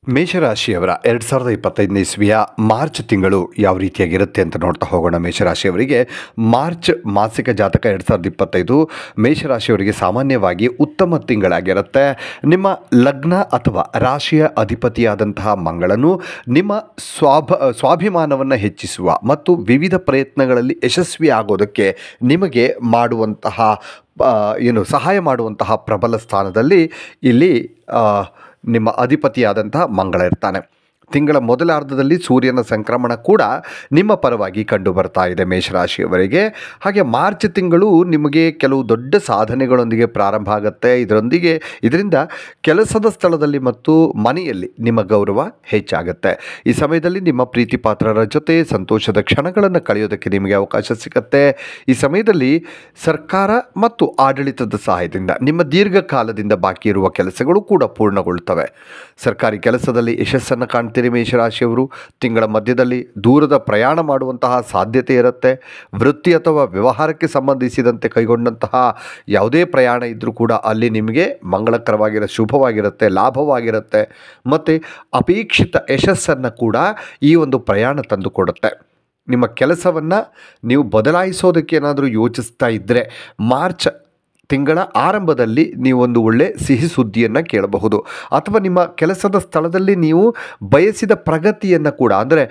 ಮೇಷರಾಶಿಯವರ 2025ನೇ ಇಸ್ವಿಯ March ತಿಂಗಳು ಯಾವ ರೀತಿಯಾಗಿರುತ್ತೆ ಅಂತ ನೋಡ್ತಾ ಹೋಗೋಣ. ಮೇಷರಾಶಿಯವರಿಗೆ ಮಾರ್ಚ್ ಮಾಸಿಕ ಜಾತಕ 2025 ಮೇಷರಾಶಿಯವರಿಗೆ ಸಾಮಾನ್ಯವಾಗಿ ಉತ್ತಮ ತಿಂಗಳಾಗಿರುತ್ತೆ. ನಿಮ್ಮ ಲಗ್ನ ಅಥವಾ ರಾಶಿಯ ಅಧಿಪತಿಯಾದಂತಹ ಮಂಗಳನು ನಿಮ್ಮ ಸ್ವಾಭಿಮಾನವನ್ನು ಹೆಚ್ಚಿಸುವ ಮತ್ತು ವಿವಿಧ ಪ್ರಯತ್ನಗಳಲ್ಲಿ ಯಶಸ್ವಿ ಆಗೋದಕ್ಕೆ ನಿಮಗೆ ಮಾಡುವಂತಹ ಸಹಾಯ ಮಾಡುವಂತಹ ಪ್ರಬಲ ಸ್ಥಾನದಲ್ಲಿ ಇಲ್ಲಿ ನಿಮ್ಮ ಅಧಿಪತಿಯಾದಂತಹ ಮಂಗಳ ಇರ್ತಾನೆ. ತಿಂಗಳ ಮೊದಲಾರ್ಧದಲ್ಲಿ ಸೂರ್ಯನ ಸಂಕ್ರಮಣ ಕೂಡ ನಿಮ್ಮ ಪರವಾಗಿ ಕಂಡು ಬರ್ತಾ ಇದೆ ಮೇಷರಾಶಿಯವರಿಗೆ. ಹಾಗೆ ಮಾರ್ಚ್ ತಿಂಗಳು ನಿಮಗೆ ಕೆಲವು ದೊಡ್ಡ ಸಾಧನೆಗಳೊಂದಿಗೆ ಪ್ರಾರಂಭ ಆಗುತ್ತೆ. ಇದರಿಂದ ಕೆಲಸದ ಸ್ಥಳದಲ್ಲಿ ಮತ್ತು ಮನೆಯಲ್ಲಿ ನಿಮ್ಮ ಗೌರವ ಹೆಚ್ಚಾಗುತ್ತೆ. ಈ ಸಮಯದಲ್ಲಿ ನಿಮ್ಮ ಪ್ರೀತಿ ಪಾತ್ರರ ಜೊತೆ ಸಂತೋಷದ ಕ್ಷಣಗಳನ್ನು ಕಳೆಯೋದಕ್ಕೆ ನಿಮಗೆ ಅವಕಾಶ ಸಿಗುತ್ತೆ. ಈ ಸಮಯದಲ್ಲಿ ಸರ್ಕಾರ ಮತ್ತು ಆಡಳಿತದ ಸಹಾಯದಿಂದ ನಿಮ್ಮ ದೀರ್ಘಕಾಲದಿಂದ ಬಾಕಿ ಇರುವ ಕೆಲಸಗಳು ಕೂಡ ಪೂರ್ಣಗೊಳ್ಳುತ್ತವೆ. ಸರ್ಕಾರಿ ಕೆಲಸದಲ್ಲಿ ಯಶಸ್ಸನ್ನು ಕಾಣ್ತೀರಿ. ಮೇಷರಾಶಿಯವರು ತಿಂಗಳ ಮಧ್ಯದಲ್ಲಿ ದೂರದ ಪ್ರಯಾಣ ಮಾಡುವಂತಹ ಸಾಧ್ಯತೆ ಇರುತ್ತೆ. ವೃತ್ತಿ ಅಥವಾ ವ್ಯವಹಾರಕ್ಕೆ ಸಂಬಂಧಿಸಿದಂತೆ ಕೈಗೊಂಡಂತಹ ಯಾವುದೇ ಪ್ರಯಾಣ ಇದ್ದರೂ ಕೂಡ ಅಲ್ಲಿ ನಿಮಗೆ ಶುಭವಾಗಿರುತ್ತೆ, ಲಾಭವಾಗಿರುತ್ತೆ ಮತ್ತು ಅಪೇಕ್ಷಿತ ಯಶಸ್ಸನ್ನು ಕೂಡ ಈ ಒಂದು ಪ್ರಯಾಣ ತಂದುಕೊಡುತ್ತೆ. ನಿಮ್ಮ ಕೆಲಸವನ್ನು ನೀವು ಬದಲಾಯಿಸೋದಕ್ಕೆ ಏನಾದರೂ ಯೋಚಿಸ್ತಾ ಇದ್ದರೆ ಮಾರ್ಚ್ ತಿಂಗಳ ಆರಂಭದಲ್ಲಿ ನೀವೊಂದು ಒಳ್ಳೆ ಸಿಹಿ ಸುದ್ದಿಯನ್ನು ಕೇಳಬಹುದು. ಅಥವಾ ನಿಮ್ಮ ಕೆಲಸದ ಸ್ಥಳದಲ್ಲಿ ನೀವು ಬಯಸಿದ ಪ್ರಗತಿಯನ್ನು ಕೂಡ, ಅಂದರೆ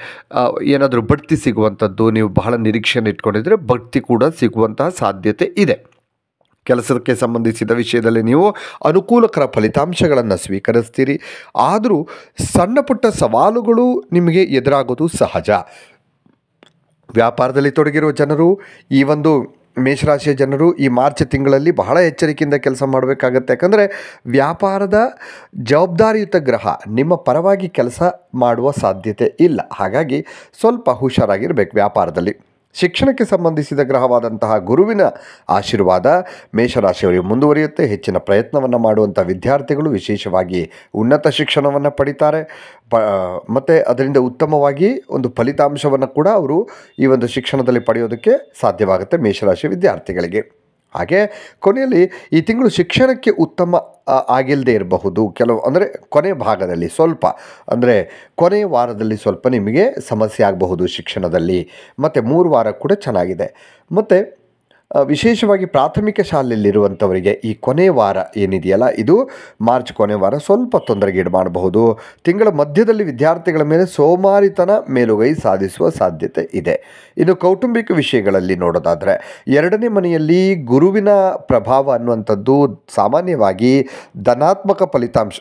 ಏನಾದರೂ ಬಡ್ತಿ ಸಿಗುವಂಥದ್ದು, ನೀವು ಬಹಳ ನಿರೀಕ್ಷೆಯನ್ನು ಇಟ್ಕೊಂಡಿದ್ರೆ ಬಡ್ತಿ ಕೂಡ ಸಿಗುವಂತಹ ಸಾಧ್ಯತೆ ಇದೆ. ಕೆಲಸಕ್ಕೆ ಸಂಬಂಧಿಸಿದ ವಿಷಯದಲ್ಲಿ ನೀವು ಅನುಕೂಲಕರ ಫಲಿತಾಂಶಗಳನ್ನು ಸ್ವೀಕರಿಸ್ತೀರಿ. ಆದರೂ ಸಣ್ಣ ಪುಟ್ಟ ಸವಾಲುಗಳು ನಿಮಗೆ ಎದುರಾಗೋದು ಸಹಜ. ವ್ಯಾಪಾರದಲ್ಲಿ ತೊಡಗಿರುವ ಜನರು, ಈ ಒಂದು ಮೇಷರಾಶಿಯ ಜನರು ಈ ಮಾರ್ಚ್ ತಿಂಗಳಲ್ಲಿ ಬಹಳ ಎಚ್ಚರಿಕೆಯಿಂದ ಕೆಲಸ ಮಾಡಬೇಕಾಗತ್ತೆ. ಯಾಕಂದರೆ ವ್ಯಾಪಾರದ ಜವಾಬ್ದಾರಿಯುತ ಗ್ರಹ ನಿಮ್ಮ ಪರವಾಗಿ ಕೆಲಸ ಮಾಡುವ ಸಾಧ್ಯತೆ ಇಲ್ಲ. ಹಾಗಾಗಿ ಸ್ವಲ್ಪ ಹುಷಾರಾಗಿರಬೇಕು ವ್ಯಾಪಾರದಲ್ಲಿ. ಶಿಕ್ಷಣಕ್ಕೆ ಸಂಬಂಧಿಸಿದ ಗ್ರಹವಾದಂತಹ ಗುರುವಿನ ಆಶೀರ್ವಾದ ಮೇಷರಾಶಿಯವರಿಗೆ ಮುಂದುವರಿಯುತ್ತೆ. ಹೆಚ್ಚಿನ ಪ್ರಯತ್ನವನ್ನು ಮಾಡುವಂಥ ವಿದ್ಯಾರ್ಥಿಗಳು ವಿಶೇಷವಾಗಿ ಉನ್ನತ ಶಿಕ್ಷಣವನ್ನು ಪಡಿತಾರೆ. ಮತ್ತು ಅದರಿಂದ ಉತ್ತಮವಾಗಿ ಒಂದು ಫಲಿತಾಂಶವನ್ನು ಕೂಡ ಅವರು ಈ ಒಂದು ಶಿಕ್ಷಣದಲ್ಲಿ ಪಡೆಯೋದಕ್ಕೆ ಸಾಧ್ಯವಾಗುತ್ತೆ ಮೇಷರಾಶಿ ವಿದ್ಯಾರ್ಥಿಗಳಿಗೆ. ಹಾಗೆ ಕೊನೆಯಲ್ಲಿ ಈ ತಿಂಗಳು ಶಿಕ್ಷಣಕ್ಕೆ ಉತ್ತಮ ಆಗಿಲ್ಲದೆ ಇರಬಹುದು. ಅಂದರೆ ಕೊನೆಯ ಭಾಗದಲ್ಲಿ ಸ್ವಲ್ಪ, ಅಂದರೆ ಕೊನೆಯ ವಾರದಲ್ಲಿ ಸ್ವಲ್ಪ ನಿಮಗೆ ಸಮಸ್ಯೆ ಆಗಬಹುದು ಶಿಕ್ಷಣದಲ್ಲಿ. ಮತ್ತು 3 ವಾರ ಕೂಡ ಚೆನ್ನಾಗಿದೆ. ಮತ್ತು ವಿಶೇಷವಾಗಿ ಪ್ರಾಥಮಿಕ ಶಾಲೆಯಲ್ಲಿರುವಂಥವರಿಗೆ ಈ ಕೊನೆಯ ವಾರ ಏನಿದೆಯಲ್ಲ, ಇದು ಮಾರ್ಚ್ ಕೊನೆಯ ವಾರ ಸ್ವಲ್ಪ ತೊಂದರೆಗೀಡು ಮಾಡಬಹುದು. ತಿಂಗಳ ಮಧ್ಯದಲ್ಲಿ ವಿದ್ಯಾರ್ಥಿಗಳ ಮೇಲೆ ಸೋಮಾರಿತನ ಮೇಲುಗೈ ಸಾಧಿಸುವ ಸಾಧ್ಯತೆ ಇದೆ. ಇನ್ನು ಕೌಟುಂಬಿಕ ವಿಷಯಗಳಲ್ಲಿ ನೋಡೋದಾದರೆ 2ನೇ ಮನೆಯಲ್ಲಿ ಗುರುವಿನ ಪ್ರಭಾವ ಅನ್ನುವಂಥದ್ದು ಸಾಮಾನ್ಯವಾಗಿ ಧನಾತ್ಮಕ ಫಲಿತಾಂಶ.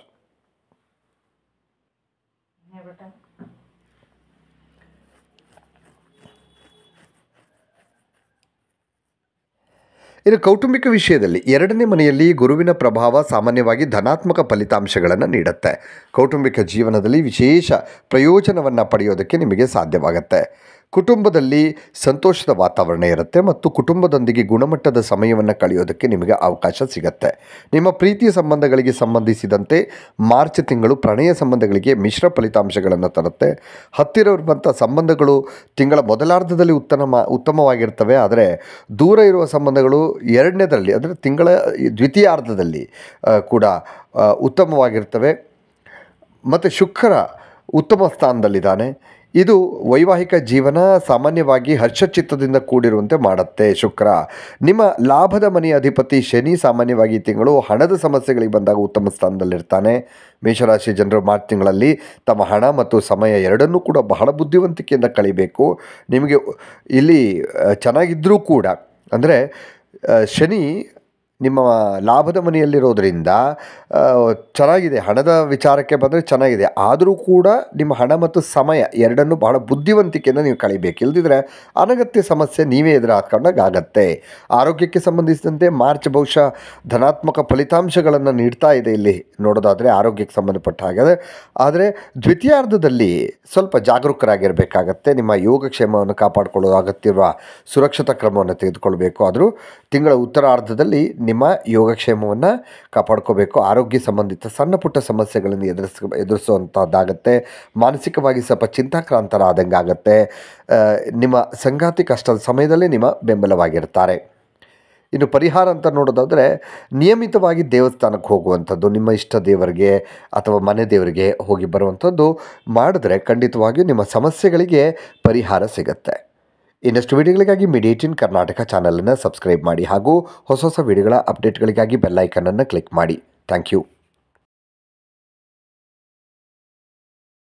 ಇನ್ನು ಕೌಟುಂಬಿಕ ವಿಷಯದಲ್ಲಿ 2ನೇ ಮನೆಯಲ್ಲಿ ಗುರುವಿನ ಪ್ರಭಾವ ಸಾಮಾನ್ಯವಾಗಿ ಧನಾತ್ಮಕ ಫಲಿತಾಂಶಗಳನ್ನು ನೀಡುತ್ತೆ. ಕೌಟುಂಬಿಕ ಜೀವನದಲ್ಲಿ ವಿಶೇಷ ಪ್ರಯೋಜನವನ್ನು ಪಡೆಯೋದಕ್ಕೆ ನಿಮಗೆ ಸಾಧ್ಯವಾಗುತ್ತೆ. ಕುಟುಂಬದಲ್ಲಿ ಸಂತೋಷದ ವಾತಾವರಣ ಇರುತ್ತೆ ಮತ್ತು ಕುಟುಂಬದೊಂದಿಗೆ ಗುಣಮಟ್ಟದ ಸಮಯವನ್ನು ಕಳೆಯೋದಕ್ಕೆ ನಿಮಗೆ ಅವಕಾಶ ಸಿಗುತ್ತೆ. ನಿಮ್ಮ ಪ್ರೀತಿಯ ಸಂಬಂಧಗಳಿಗೆ ಸಂಬಂಧಿಸಿದಂತೆ ಮಾರ್ಚ್ ತಿಂಗಳು ಪ್ರಣಯ ಸಂಬಂಧಗಳಿಗೆ ಮಿಶ್ರ ಫಲಿತಾಂಶಗಳನ್ನು ತರುತ್ತೆ. ಹತ್ತಿರ ಇರುವಂಥ ಸಂಬಂಧಗಳು ತಿಂಗಳ ಮೊದಲಾರ್ಧದಲ್ಲಿ ಉತ್ತಮವಾಗಿರ್ತವೆ. ಆದರೆ ದೂರ ಇರುವ ಸಂಬಂಧಗಳು 2ನೇದರಲ್ಲಿ, ಅಂದರೆ ತಿಂಗಳ ದ್ವಿತೀಯಾರ್ಧದಲ್ಲಿ ಕೂಡ ಉತ್ತಮವಾಗಿರ್ತವೆ. ಮತ್ತು ಶುಕ್ರ ಉತ್ತಮ ಸ್ಥಾನದಲ್ಲಿದ್ದಾನೆ. ಇದು ವೈವಾಹಿಕ ಜೀವನ ಸಾಮಾನ್ಯವಾಗಿ ಹರ್ಷಚಿತ್ತದಿಂದ ಕೂಡಿರುವಂತೆ ಮಾಡುತ್ತೆ. ಶುಕ್ರ ನಿಮ್ಮ ಲಾಭದ ಮನೆಯ ಅಧಿಪತಿ ಶನಿ ಸಾಮಾನ್ಯವಾಗಿ ಈ ತಿಂಗಳು ಹಣದ ಸಮಸ್ಯೆಗಳಿಗೆ ಬಂದಾಗ ಉತ್ತಮ ಸ್ಥಾನದಲ್ಲಿರ್ತಾನೆ. ಮೇಷರಾಶಿ ಜನರು ಮಾರ್ಚ್ ತಿಂಗಳಲ್ಲಿ ತಮ್ಮ ಹಣ ಮತ್ತು ಸಮಯ ಎರಡನ್ನೂ ಕೂಡ ಬಹಳ ಬುದ್ಧಿವಂತಿಕೆಯಿಂದ ಕಳಿಬೇಕು. ನಿಮಗೆ ಇಲ್ಲಿ ಚೆನ್ನಾಗಿದ್ದರೂ ಕೂಡ, ಅಂದರೆ ಶನಿ ನಿಮ್ಮ ಲಾಭದ ಮನೆಯಲ್ಲಿರೋದರಿಂದ ಚೆನ್ನಾಗಿದೆ, ಹಣದ ವಿಚಾರಕ್ಕೆ ಬಂದರೆ ಚೆನ್ನಾಗಿದೆ. ಆದರೂ ಕೂಡ ನಿಮ್ಮ ಹಣ ಮತ್ತು ಸಮಯ ಎರಡನ್ನೂ ಬಹಳ ಬುದ್ಧಿವಂತಿಕೆಯಿಂದ ನೀವು ಕಳಿಬೇಕು. ಇಲ್ಲದಿದ್ದರೆ ಅನಗತ್ಯ ಸಮಸ್ಯೆ ನೀವೇ ಎದುರಾಕೊಂಡಾಗತ್ತೆ. ಆರೋಗ್ಯಕ್ಕೆ ಸಂಬಂಧಿಸಿದಂತೆ ಮಾರ್ಚ್ ಬಹುಶಃ ಧನಾತ್ಮಕ ಫಲಿತಾಂಶಗಳನ್ನು ನೀಡ್ತಾ ಇದೆ. ಇಲ್ಲಿ ನೋಡೋದಾದರೆ ಆರೋಗ್ಯಕ್ಕೆ ಸಂಬಂಧಪಟ್ಟ ಹಾಗೆ. ಆದರೆ ದ್ವಿತೀಯಾರ್ಧದಲ್ಲಿ ಸ್ವಲ್ಪ ಜಾಗರೂಕರಾಗಿರಬೇಕಾಗತ್ತೆ. ನಿಮ್ಮ ಯೋಗಕ್ಷೇಮವನ್ನು ಕಾಪಾಡಿಕೊಳ್ಳೋ ಅಗತ್ಯವಿರುವ ಸುರಕ್ಷತಾ ಕ್ರಮವನ್ನು ತೆಗೆದುಕೊಳ್ಬೇಕು. ಆದರೂ ತಿಂಗಳ ಉತ್ತರಾರ್ಧದಲ್ಲಿ ನಿಮ್ಮ ಯೋಗಕ್ಷೇಮವನ್ನು ಕಾಪಾಡ್ಕೋಬೇಕು. ಆರೋಗ್ಯ ಸಂಬಂಧಿತ ಸಣ್ಣ ಪುಟ್ಟ ಸಮಸ್ಯೆಗಳನ್ನು ಎದುರಿಸುವಂಥದ್ದಾಗತ್ತೆ. ಮಾನಸಿಕವಾಗಿ ಸ್ವಲ್ಪ ಚಿಂತಾಕ್ರಾಂತರಾದಂಗೆ ಆಗುತ್ತೆ. ನಿಮ್ಮ ಸಂಗಾತಿ ಕಷ್ಟದ ಸಮಯದಲ್ಲಿ ನಿಮ್ಮ ಬೆಂಬಲವಾಗಿರ್ತಾರೆ. ಇನ್ನು ಪರಿಹಾರ ಅಂತ ನೋಡೋದಾದರೆ ನಿಯಮಿತವಾಗಿ ದೇವಸ್ಥಾನಕ್ಕೆ ಹೋಗುವಂಥದ್ದು, ನಿಮ್ಮ ಇಷ್ಟ ದೇವರಿಗೆ ಅಥವಾ ಮನೆ ದೇವರಿಗೆ ಹೋಗಿ ಬರುವಂಥದ್ದು ಮಾಡಿದ್ರೆ ಖಂಡಿತವಾಗಿಯೂ ನಿಮ್ಮ ಸಮಸ್ಯೆಗಳಿಗೆ ಪರಿಹಾರ ಸಿಗುತ್ತೆ. ಇನ್ನಷ್ಟು ವಿಡಿಯೋಗಳಿಗಾಗಿ ಮೀಡಿಯಾ 18 ಕರ್ನಾಟಕ ಚಾನಲನ್ನು ಸಬ್ಸ್ಕ್ರೈಬ್ ಮಾಡಿ ಹಾಗೂ ಹೊಸ ಹೊಸ ವಿಡಿಯೋಗಳ ಅಪ್ಡೇಟ್ಗಳಿಗಾಗಿ ಬೆಲ್ ಐಕನನ್ನು ಕ್ಲಿಕ್ ಮಾಡಿ. Thank you.